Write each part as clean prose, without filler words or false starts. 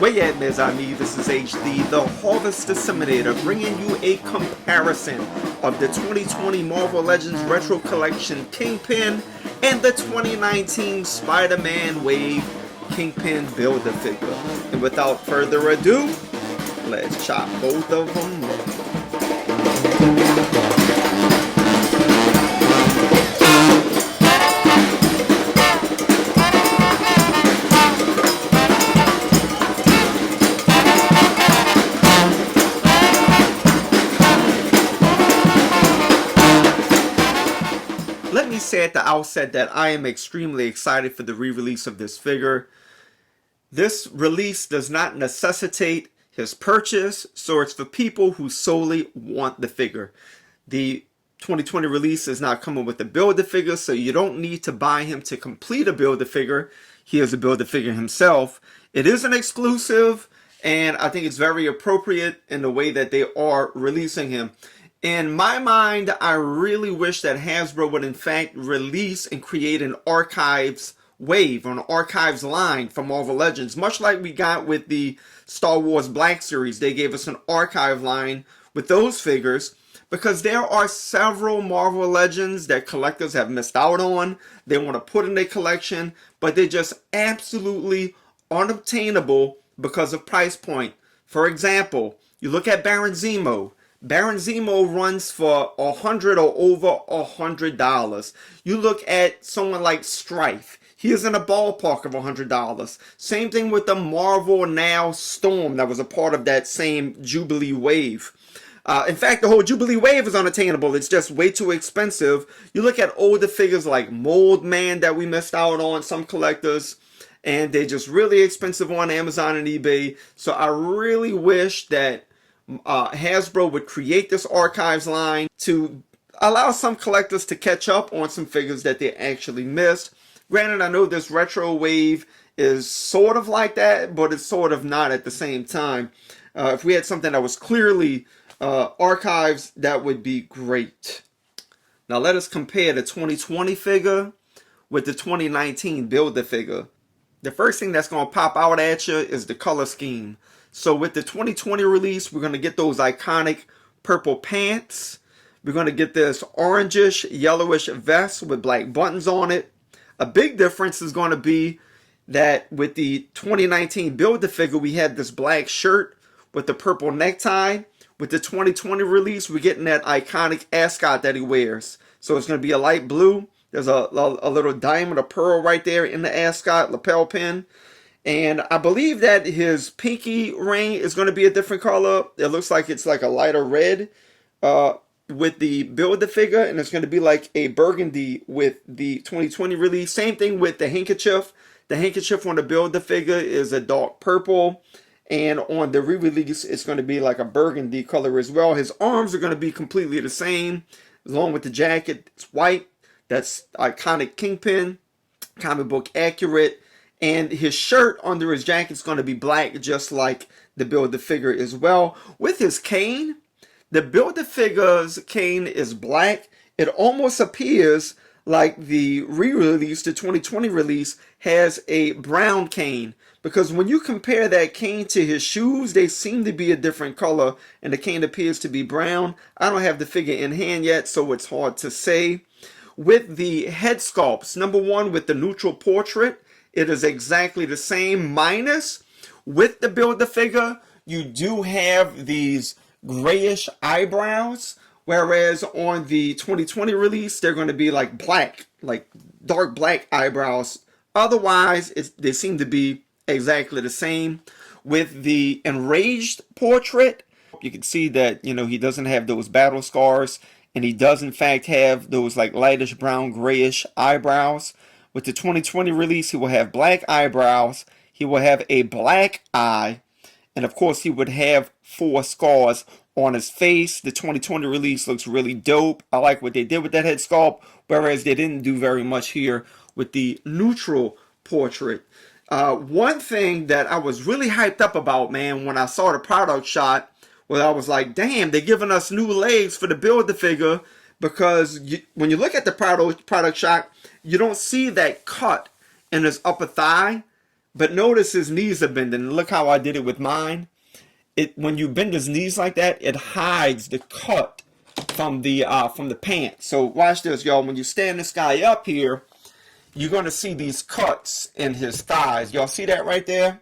Where you at, mes amis? This is HD, the Harvest Disseminator, bringing you a comparison of the 2020 Marvel Legends Retro Collection Kingpin and the 2019 Spiderman Wave Kingpin Build-A-Figure. And without further ado, let's chop both of them up. Let me say at the outset that I am extremely excited for the re-release of this figure. This release does not necessitate his purchase, so it's for people who solely want the figure. The 2020 release is not coming with a Build-A-Figure, so you don't need to buy him to complete a Build-A-Figure. He is a Build-A-Figure himself. It is an exclusive, and I think it's very appropriate in the way that they are releasing him. In my mind, I really wish that Hasbro would in fact release and create an archives wave, or an archives line for Marvel Legends, much like we got with the Star Wars Black Series. They gave us an archive line with those figures, because there are several Marvel Legends that collectors have missed out on. They want to put in their collection, but they're just absolutely unobtainable because of price point. For example, you look at Baron Zemo. Baron Zemo runs for $100 or over $100. You look at someone like Strife. He is in a ballpark of $100. Same thing with the Marvel Now Storm that was a part of that same Jubilee wave. In fact, the whole Jubilee wave is unattainable. It's just way too expensive. You look at older figures like Mold Man that we missed out on, some collectors, and they're just really expensive on Amazon and eBay. So I really wish that Hasbro would create this archives line to allow some collectors to catch up on some figures that they actually missed. Granted, I know this retro wave is sort of like that, but it's sort of not at the same time. If we had something that was clearly archives, that would be great. Now let us compare the 2020 figure with the 2019 Build-A-Figure. The first thing that's going to pop out at you is the color scheme. So with the 2020 release, we're going to get those iconic purple pants. We're going to get this orangish, yellowish vest with black buttons on it. A big difference is going to be that with the 2019 Build-A-Figure, we had this black shirt with the purple necktie. With the 2020 release, we're getting that iconic ascot that he wears. So it's going to be a light blue. There's a little diamond, a pearl right there in the ascot lapel pin. And I believe that his pinky ring is going to be a different color. It looks like it's like a lighter red with the Build-A-Figure, and it's going to be like a burgundy with the 2020 release. Same thing with the handkerchief. The handkerchief on the Build-A-Figure is a dark purple, and on the re-release, it's going to be like a burgundy color as well. His arms are going to be completely the same, along with the jacket. It's white. That's iconic Kingpin, comic book accurate. And his shirt under his jacket is going to be black, just like the Build-A-Figure as well. With his cane, the Build-A-Figure's cane is black. It almost appears like the re-release, the 2020 release, has a brown cane. Because when you compare that cane to his shoes, they seem to be a different color, and the cane appears to be brown. I don't have the figure in hand yet, so it's hard to say. With the head sculpts, number one, with the neutral portrait, it is exactly the same, minus with the Build-A-Figure, you do have these grayish eyebrows, whereas on the 2020 release, they're going to be like black, like dark black eyebrows. Otherwise, they seem to be exactly the same. With the enraged portrait, you can see that, you know, he doesn't have those battle scars, and he does in fact have those like lightish brown, grayish eyebrows. With the 2020 release, he will have black eyebrows, he will have a black eye, and of course he would have 4 scars on his face. The 2020 release looks really dope. I like what they did with that head sculpt, whereas they didn't do very much here with the neutral portrait. One thing that I was really hyped up about, man, when I saw the product shot, was I was like, damn, they're giving us new legs for the Build-A-Figure, because when you look at the product shot, you don't see that cut in his upper thigh, But notice his knees are bending. Look how I did it with mine. When you bend his knees like that, it hides the cut from the pants. So watch this, y'all. When you stand this guy up here, you're going to see these cuts in his thighs. Y'all see that right there?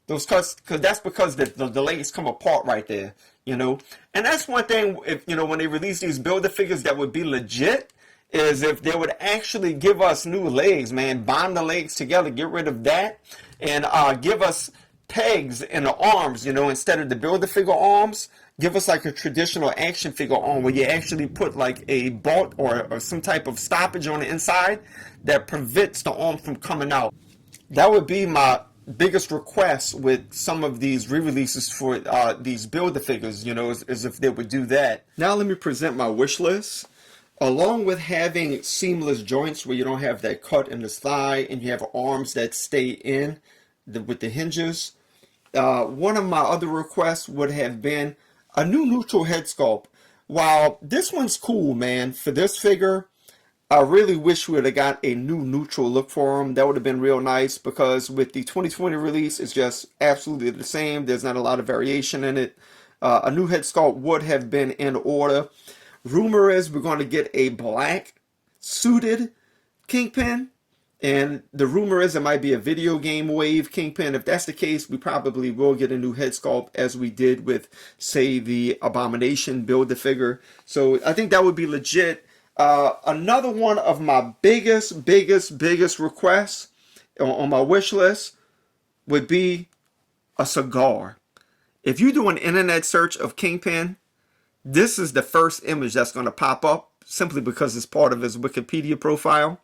Those cuts, because that's because the legs come apart right there, you know. And that's one thing, if you know, when they release these Builder figures that would be legit, is if they would actually give us new legs, man. Bond the legs together, get rid of that, and give us pegs in the arms, you know, instead of the Builder figure arms. Give us like a traditional action figure arm where you actually put like a bolt or some type of stoppage on the inside that prevents the arm from coming out. That would be my biggest request with some of these re-releases for these Builder figures, you know, is if they would do that. Now let me present my wish list. Along with having seamless joints where you don't have that cut in the thigh and you have arms that stay in with the hinges, one of my other requests would have been a new neutral head sculpt. While this one's cool, man, for this figure, I really wish we would have got a new neutral look for him. That would have been real nice, because with the 2020 release, it's just absolutely the same. There's not a lot of variation in it. A new head sculpt would have been in order. Rumor is we're going to get a black suited Kingpin. And the rumor is it might be a video game Wave Kingpin. If that's the case, we probably will get a new head sculpt as we did with, say, the Abomination Builder figure. So I think that would be legit. Another one of my biggest requests on my wish list would be a cigar. If you do an internet search of Kingpin, this is the first image that's going to pop up simply because it's part of his Wikipedia profile.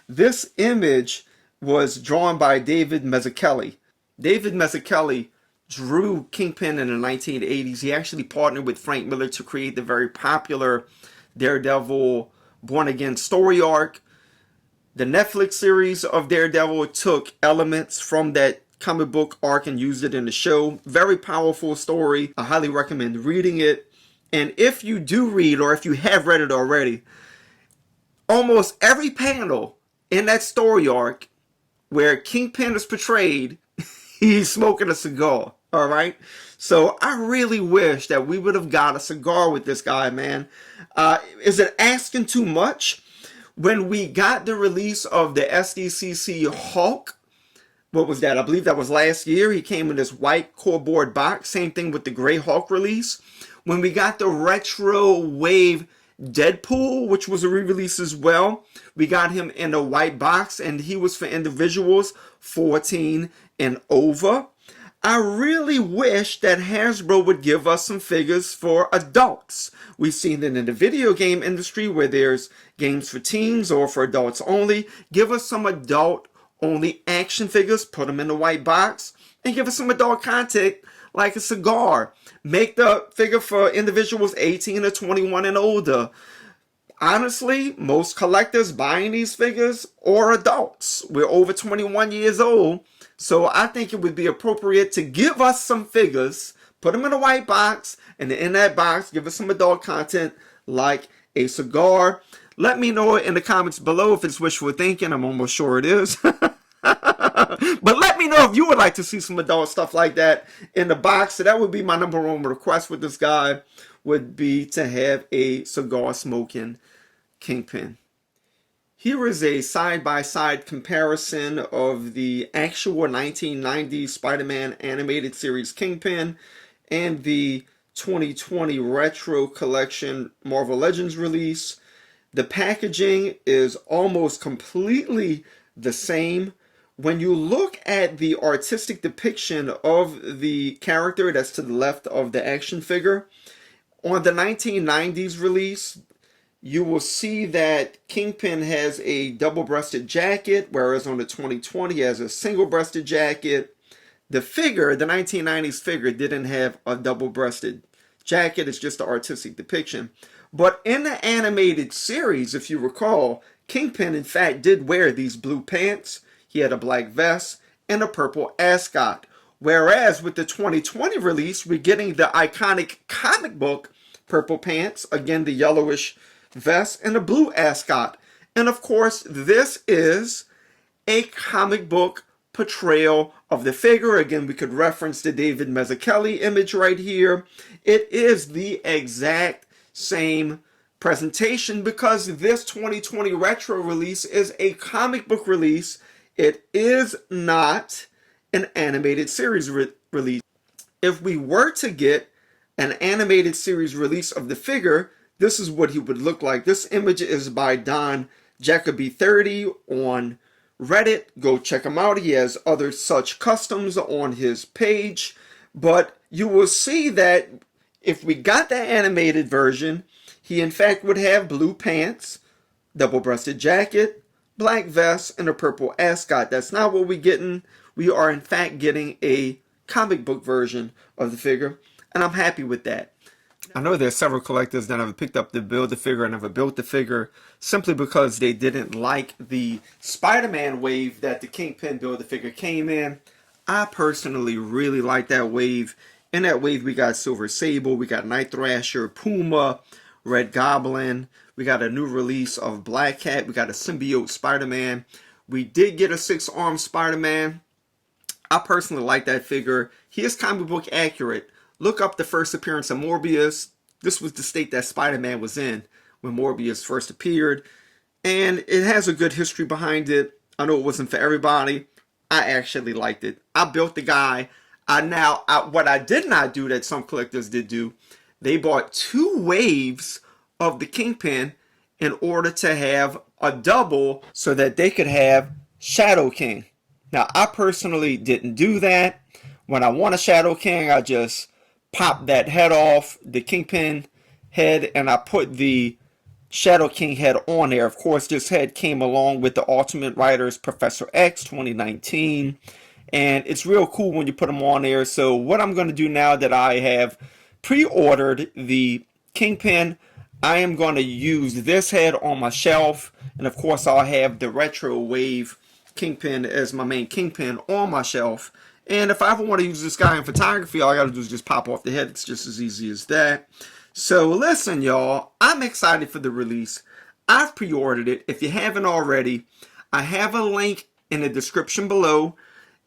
This image was drawn by David Mazzucchelli. David Mazzucchelli drew Kingpin in the 1980s. He actually partnered with Frank Miller to create the very popular Daredevil Born Again story arc. The Netflix series of Daredevil took elements from that comic book arc and used it in the show. Very powerful story. I highly recommend reading it. And if you do read, or if you have read it already, almost every panel in that story arc where Kingpin is portrayed, he's smoking a cigar. All right. So I really wish that we would have got a cigar with this guy, man. Is it asking too much? When we got the release of the SDCC Hulk, what was that? I believe that was last year. He came in this white cardboard box. Same thing with the Gray Hulk release. When we got the Retro Wave Deadpool, which was a re-release as well, we got him in a white box, and he was for individuals 14 and over. I really wish that Hasbro would give us some figures for adults. We've seen it in the video game industry where there's games for teens or for adults only. Give us some adult-only action figures, put them in the white box, and give us some adult content like a cigar. Make the figure for individuals 18 to 21 and older. Honestly, most collectors buying these figures are adults. We're over 21 years old. So I think it would be appropriate to give us some figures, put them in a white box, and in that box, give us some adult content like a cigar. Let me know in the comments below if it's wishful thinking. I'm almost sure it is. But let me know if you would like to see some adult stuff like that in the box. So that would be my number one request with this guy, would be to have a cigar smoking Kingpin. Here is a side-by-side comparison of the actual 1990 Spider-Man animated series Kingpin and the 2020 Retro Collection Marvel Legends release. The packaging is almost completely the same. When you look at the artistic depiction of the character that's to the left of the action figure, on the 1990s release, you will see that Kingpin has a double-breasted jacket, whereas on the 2020 he has a single-breasted jacket. The figure, the 1990s figure, didn't have a double-breasted jacket. It's just an artistic depiction. But in the animated series, if you recall, Kingpin, in fact, did wear these blue pants. He had a black vest and a purple ascot. Whereas with the 2020 release, we're getting the iconic comic book purple pants, again, the yellowish vest, and a blue ascot. And of course, this is a comic book portrayal of the figure. Again, we could reference the David Mazzucchelli image right here. It is the exact same presentation because this 2020 retro release is a comic book release. It is not an animated series release. If we were to get an animated series release of the figure, this is what he would look like. This image is by Don Jacoby 30 on Reddit. Go check him out. He has other such customs on his page. But you will see that if we got the animated version, he in fact would have blue pants, double-breasted jacket, black vest, and a purple ascot. That's not what we're getting. We are in fact getting a comic book version of the figure, and I'm happy with that. I know there's several collectors that have picked up the build the figure and never built the figure simply because they didn't like the Spiderman wave that the Kingpin build the figure came in. I personally really like that wave. In that wave we got Silver Sable, we got Night Thrasher, Puma, Red Goblin, we got a new release of Black Cat, we got a symbiote Spider-Man. We did get a 6-armed Spider-Man. I personally like that figure. He is comic book accurate. Look up the first appearance of Morbius. This was the state that Spider-Man was in when Morbius first appeared. And it has a good history behind it. I know it wasn't for everybody. I actually liked it. I built the guy. What I did not do that some collectors did do, they bought 2 waves of the Kingpin in order to have a double so that they could have Shadow King. Now, I personally didn't do that. When I want a Shadow King, I just pop that head off, the Kingpin head, and I put the Shadow King head on there. Of course, this head came along with the Ultimate Riders Professor X 2019, and it's real cool when you put them on there. So what I'm going to do now that I have pre-ordered the Kingpin, I am going to use this head on my shelf, and of course I'll have the Retro Wave Kingpin as my main Kingpin on my shelf. And if I ever want to use this guy in photography, all I got to do is just pop off the head. It's just as easy as that. So listen, y'all, I'm excited for the release. I've pre-ordered it. If you haven't already, I have a link in the description below.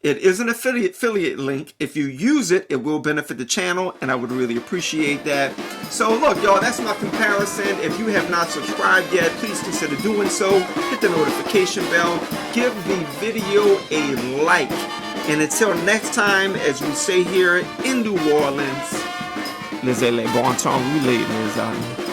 It is an affiliate link. If you use it, it will benefit the channel, and I would really appreciate that. So look, y'all, that's my comparison. If you have not subscribed yet, please consider doing so. Hit the notification bell. Give the video a like. And until next time, as we say here in New Orleans, les bon temps roulés, mes amis.